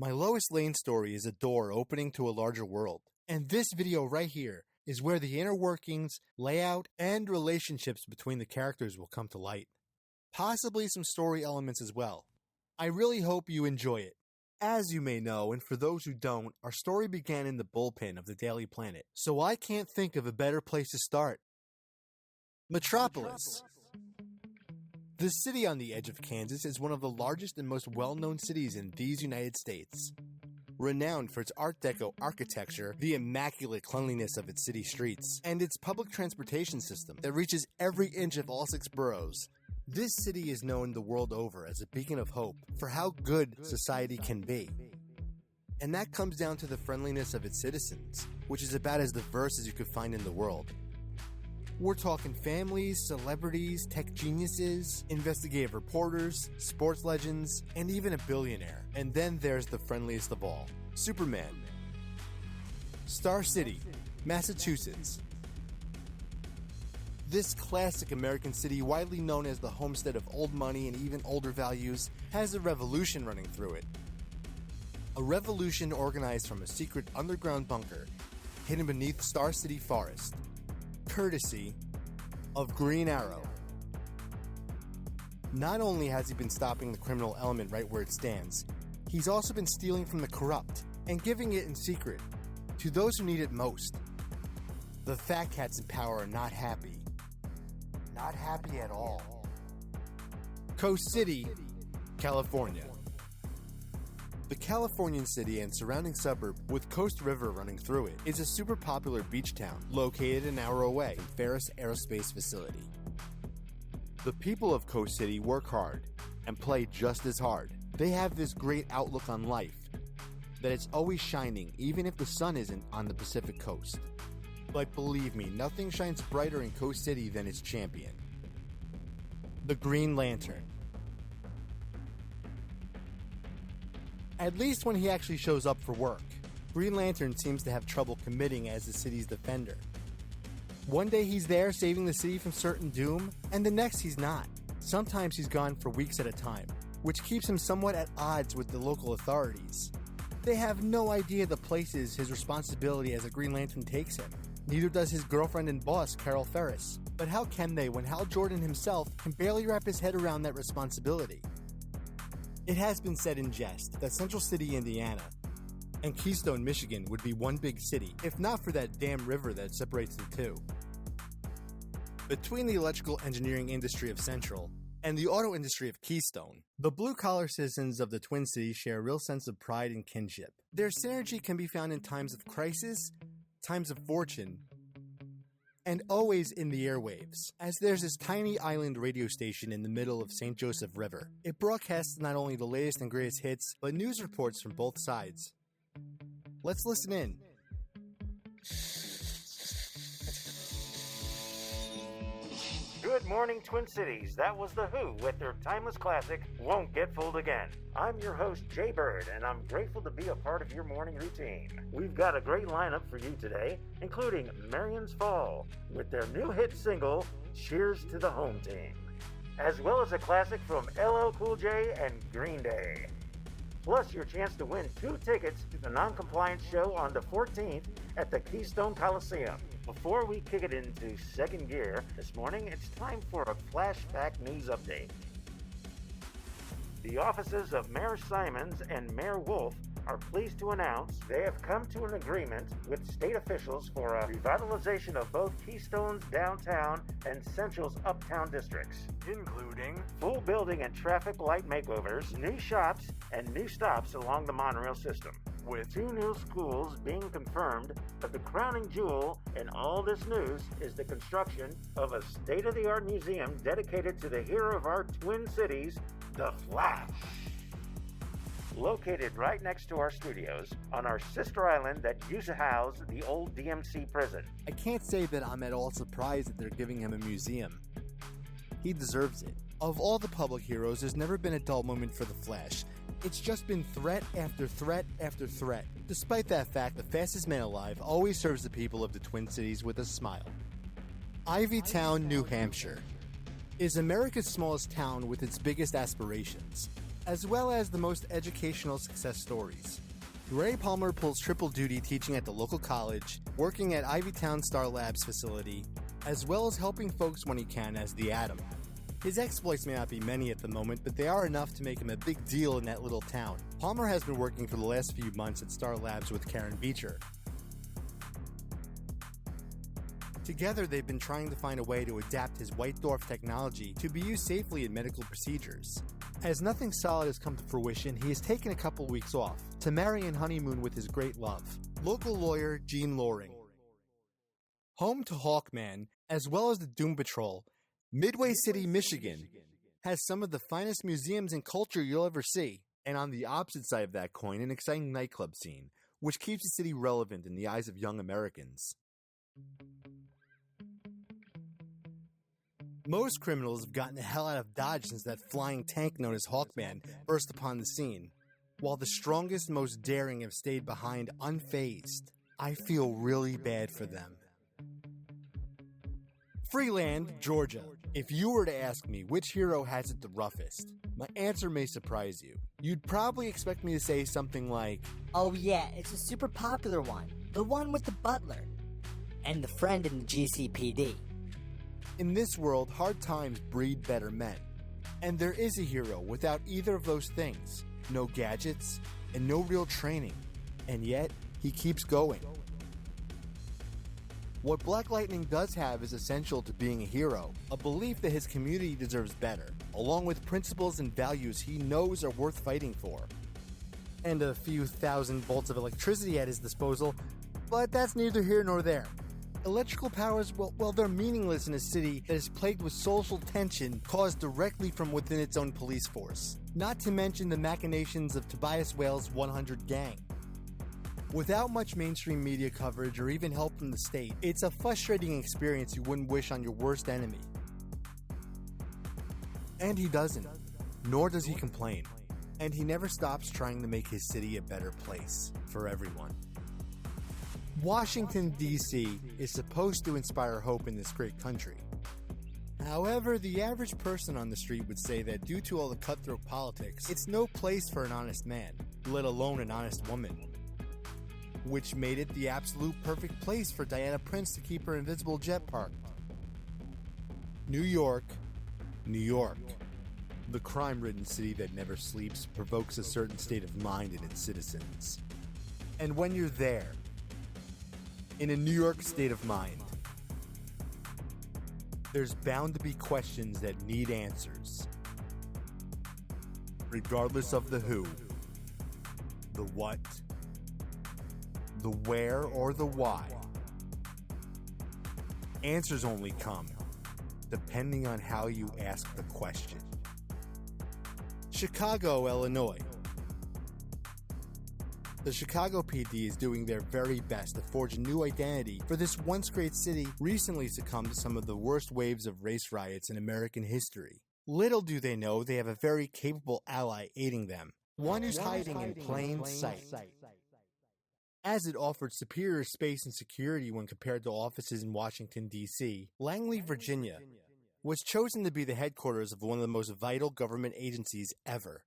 My Lois Lane story is a door opening to a larger world. And this video right here is where the inner workings, layout, and relationships between the characters will come to light. Possibly some story elements as well. I really hope you enjoy it. As you may know, and for those who don't, our story began in the bullpen of the Daily Planet, so I can't think of a better place to start. Metropolis. The city on the edge of Kansas is one of the largest and most well-known cities in these United States. Renowned for its Art Deco architecture, the immaculate cleanliness of its city streets, and its public transportation system that reaches every inch of all 6 boroughs. This city is known the world over as a beacon of hope for how good society can be. And that comes down to the friendliness of its citizens, which is about as diverse as you could find in the world. We're talking families, celebrities, tech geniuses, investigative reporters, sports legends, and even a billionaire. And then there's the friendliest of all, Superman. Star City, Massachusetts. This classic American city, widely known as the homestead of old money and even older values, has a revolution running through it. A revolution organized from a secret underground bunker hidden beneath Star City Forest, courtesy of Green Arrow. Not only has he been stopping the criminal element right where it stands, he's also been stealing from the corrupt and giving it in secret to those who need it most. The fat cats in power are not happy. Not happy at all. Coast City, California. The Californian city and surrounding suburb, with Coast River running through it, is a super popular beach town located an hour away from Ferris Aerospace Facility. The people of Coast City work hard and play just as hard. They have this great outlook on life, that it's always shining even if the sun isn't on the Pacific coast. But believe me, nothing shines brighter in Coast City than its champion, the Green Lantern. At least when he actually shows up for work, Green Lantern seems to have trouble committing as the city's defender. One day he's there saving the city from certain doom, and the next he's not. Sometimes he's gone for weeks at a time, which keeps him somewhat at odds with the local authorities. They have no idea the places his responsibility as a Green Lantern takes him. Neither does his girlfriend and boss, Carol Ferris. But how can they when Hal Jordan himself can barely wrap his head around that responsibility? It has been said in jest that Central City, Indiana, and Keystone, Michigan would be one big city, if not for that damn river that separates the two. Between the electrical engineering industry of Central and the auto industry of Keystone, the blue-collar citizens of the Twin Cities share a real sense of pride and kinship. Their synergy can be found in times of crisis, times of fortune, and always in the airwaves, as there's this tiny island radio station in the middle of St. Joseph River. It broadcasts not only the latest and greatest hits, but news reports from both sides. Let's listen in. Good morning, Twin Cities. That was The Who with their timeless classic, Won't Get Fooled Again. I'm your host, Jay Bird, and I'm grateful to be a part of your morning routine. We've got a great lineup for you today, including Marion's Fall, with their new hit single, Cheers to the Home Team, as well as a classic from LL Cool J and Green Day. Plus your chance to win 2 tickets to the Non-Compliance Show on the 14th at the Keystone Coliseum. Before we kick it into second gear this morning, it's time for a flashback news update. The offices of Mayor Simons and Mayor Wolf are pleased to announce they have come to an agreement with state officials for a revitalization of both Keystone's downtown and Central's uptown districts, including full building and traffic light makeovers, new shops, and new stops along the monorail system. With 2 new schools being confirmed, but the crowning jewel in all this news is the construction of a state-of-the-art museum dedicated to the hero of our Twin Cities, The Flash. Located right next to our studios on our sister island that used to house the old DMC prison. I can't say that I'm at all surprised that they're giving him a museum. He deserves it. Of all the public heroes, there's never been a dull moment for the Flash. It's just been threat after threat after threat. Despite that fact, the fastest man alive always serves the people of the Twin Cities with a smile. Ivytown, New Hampshire is America's smallest town with its biggest aspirations. as well as the most educational success stories. Ray Palmer pulls triple duty teaching at the local college, working at Ivytown Star Labs facility, as well as helping folks when he can as the Atom. His exploits may not be many at the moment, but they are enough to make him a big deal in that little town. Palmer has been working for the last few months at Star Labs with Karen Beecher. Together, they've been trying to find a way to adapt his white dwarf technology to be used safely in medical procedures. As nothing solid has come to fruition, he has taken a couple weeks off to marry and honeymoon with his great love, local lawyer Jean Loring. Home to Hawkman, as well as the Doom Patrol, Midway City, Michigan, has some of the finest museums and culture you'll ever see. And on the opposite side of that coin, an exciting nightclub scene, which keeps the city relevant in the eyes of young Americans. Most criminals have gotten the hell out of Dodge since that flying tank known as Hawkman burst upon the scene, while the strongest, most daring have stayed behind unfazed. I feel really bad for them. Freeland, Georgia. If you were to ask me which hero has it the roughest, my answer may surprise you. You'd probably expect me to say something like, "Oh yeah, it's a super popular one. The one with the butler. And the friend in the GCPD." In this world, hard times breed better men. And there is a hero without either of those things. No gadgets, and no real training. And yet, he keeps going. What Black Lightning does have is essential to being a hero, a belief that his community deserves better, along with principles and values he knows are worth fighting for. And a few thousand volts of electricity at his disposal, but that's neither here nor there. Electrical powers, well, they're meaningless in a city that is plagued with social tension caused directly from within its own police force. Not to mention the machinations of Tobias Whale's 100 gang. Without much mainstream media coverage or even help from the state, it's a frustrating experience you wouldn't wish on your worst enemy. And he doesn't, nor does he complain. And he never stops trying to make his city a better place for everyone. Washington, D.C. is supposed to inspire hope in this great country. However, the average person on the street would say that due to all the cutthroat politics, it's no place for an honest man, let alone an honest woman. Which made it the absolute perfect place for Diana Prince to keep her invisible jet parked. New York, New York. The crime-ridden city that never sleeps provokes a certain state of mind in its citizens. And when you're there, in a New York state of mind, there's bound to be questions that need answers. Regardless of the who, the what, the where, or the why. Answers only come depending on how you ask the question. Chicago, Illinois. The Chicago PD is doing their very best to forge a new identity for this once great city recently succumbed to some of the worst waves of race riots in American history. Little do they know they have a very capable ally aiding them, one who's hiding in plain sight. As it offered superior space and security when compared to offices in Washington, D.C., Langley, Virginia, was chosen to be the headquarters of one of the most vital government agencies ever,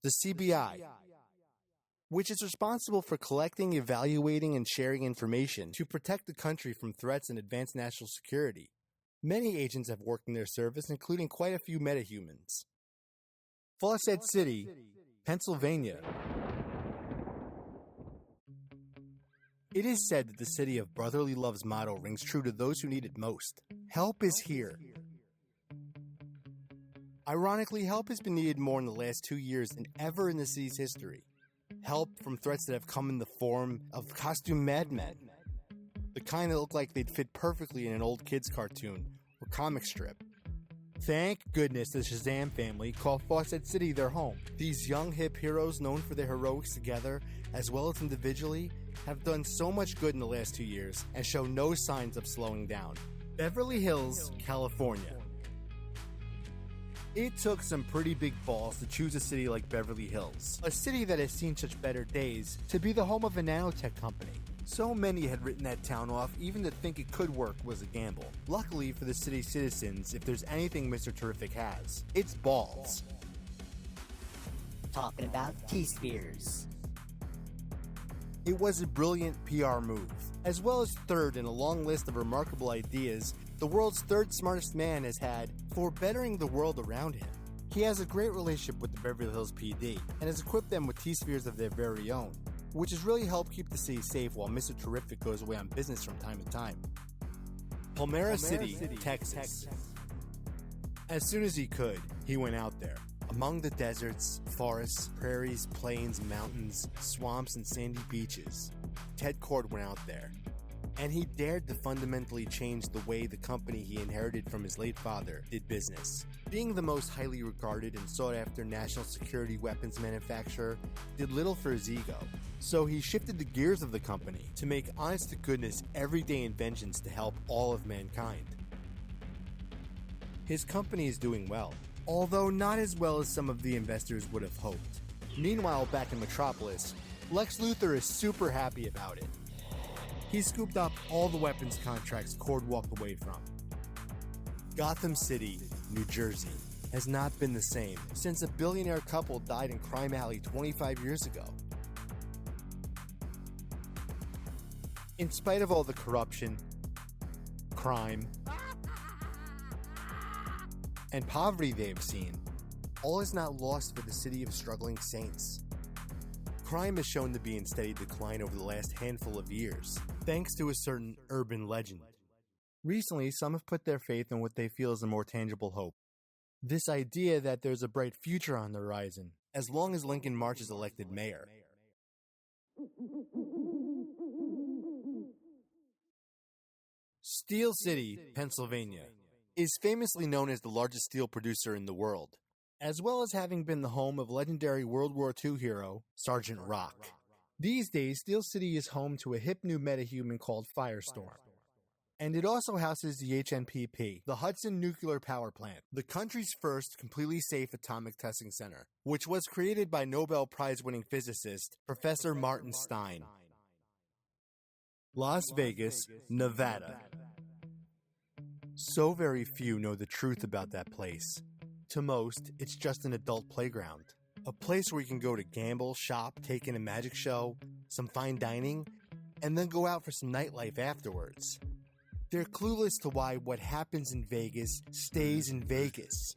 the CBI, which is responsible for collecting, evaluating, and sharing information to protect the country from threats and advance national security. Many agents have worked in their service, including quite a few metahumans. Fawcett City, Pennsylvania. It is said that the city of brotherly love's motto rings true to those who need it most. Help is here. Ironically, help has been needed more in the last 2 years than ever in the city's history. Help from threats that have come in the form of costume madmen. The kind that look like they'd fit perfectly in an old kid's cartoon or comic strip. Thank goodness the Shazam family call Fawcett City their home. These young hip heroes known for their heroics together, as well as individually, have done so much good in the last 2 years and show no signs of slowing down. Beverly Hills, California. It took some pretty big balls to choose a city like Beverly Hills, a city that has seen such better days, to be the home of a nanotech company. So many had written that town off, even to think it could work was a gamble. Luckily for the city's citizens, if there's anything Mr. Terrific has, it's balls. talking about T-Spheres. It was a brilliant PR move. As well as third in a long list of remarkable ideas the world's third smartest man has had for bettering the world around him. He has a great relationship with the Beverly Hills PD and has equipped them with T-Spheres of their very own, which has really helped keep the city safe while Mr. Terrific goes away on business from time to time. Palmyra City, Texas. As soon as he could, he went out there. Among the deserts, forests, prairies, plains, mountains, swamps, and sandy beaches, Ted Cord went out there. And he dared to fundamentally change the way the company he inherited from his late father did business. Being the most highly regarded and sought-after national security weapons manufacturer did little for his ego. So he shifted the gears of the company to make honest-to-goodness everyday inventions to help all of mankind. His company is doing well, although not as well as some of the investors would have hoped. Meanwhile, back in Metropolis, Lex Luthor is super happy about it. He scooped up all the weapons contracts Cord walked away from. Gotham City, New Jersey, has not been the same since a billionaire couple died in Crime Alley 25 years ago. In spite of all the corruption, crime, and poverty they have seen, all is not lost for the city of struggling saints. Crime is shown to be in steady decline over the last handful of years, thanks to a certain urban legend. Recently, some have put their faith in what they feel is a more tangible hope. This idea that there's a bright future on the horizon, as long as Lincoln March is elected mayor. Steel City, Pennsylvania, is famously known as the largest steel producer in the world, as well as having been the home of legendary World War II hero, Sergeant Rock. These days, Steel City is home to a hip new metahuman called Firestorm. And it also houses the HNPP, the Hudson Nuclear Power Plant, the country's first completely safe atomic testing center, which was created by Nobel Prize-winning physicist Professor Martin Stein. Las Vegas, Nevada. So very few know the truth about that place. To most, it's just an adult playground. A place where you can go to gamble, shop, take in a magic show, some fine dining, and then go out for some nightlife afterwards. They're clueless to why what happens in Vegas stays in Vegas.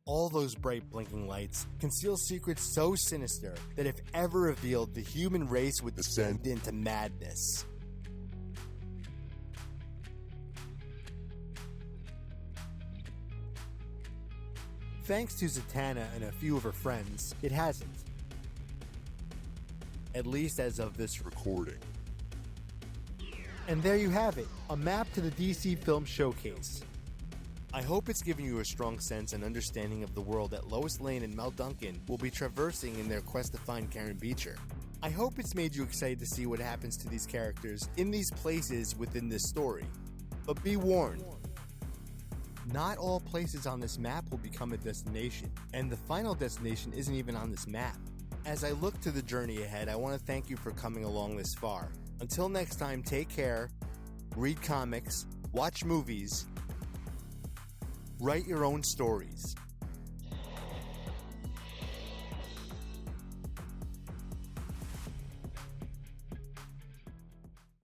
All those bright blinking lights conceal secrets so sinister that if ever revealed, the human race would descend into madness. Thanks to Zatanna and a few of her friends, it hasn't. At least as of this recording. And there you have it, a map to the DC Film Showcase. I hope it's given you a strong sense and understanding of the world that Lois Lane and Mel Duncan will be traversing in their quest to find Karen Beecher. I hope it's made you excited to see what happens to these characters in these places within this story. But be warned, not all places on this map will become a destination, and the final destination isn't even on this map. As I look to the journey ahead, I want to thank you for coming along this far. Until next time, take care, read comics, watch movies, write your own stories.